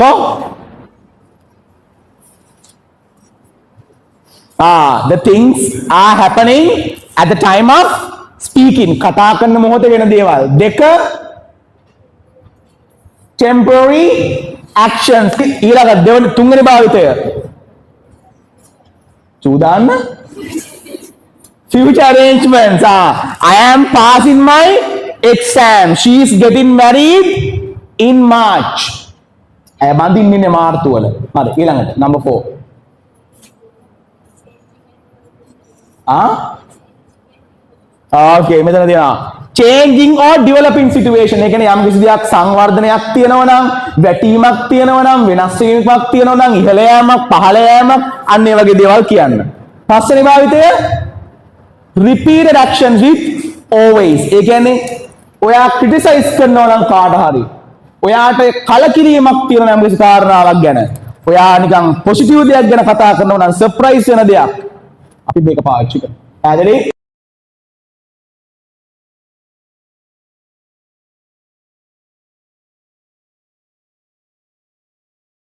Ko? The things are happening at the time of speaking. කතා කරන මොහොතේ වෙන දේවල්. දෙක temporary actions. ඊළඟ දෙවන තුන්වෙනි භාවිතය. සූදානම්? Future arrangements. I am passing my exam. She is getting married in March. ඇය බඳින්නේ මාර්තු වල. හරි ඊළඟට number 4. Okay මෙතන තියෙනවා changing or developing situation. ඒ කියන්නේ යම් කිසි දෙයක් සංවර්ධනයක් තියෙනවා නම්, වැටීමක් තියෙනවා නම්, වෙනස් වීමක් තියෙනවා නම්, ඉහළ යෑමක්, පහළ යෑමක්, අන්න ඒ වගේ දේවල් කියන්න. පස්වෙනි භාවිතය repeated actions with always. ඒ කියන්නේ ඔයා criticize කරනවා නම් කාට හරි, ඔයාට කලකිරීමක් තියෙනවා නම් කිසි කාරණාවක් ගැන, ඔයා නිකන් පොසිටිව් දෙයක් ගැන කතා කරනවා නම්, සර්ප්‍රයිස් වෙන දෙයක්, අපි මේක පාවිච්චි කරනවා. පැහැදිලි?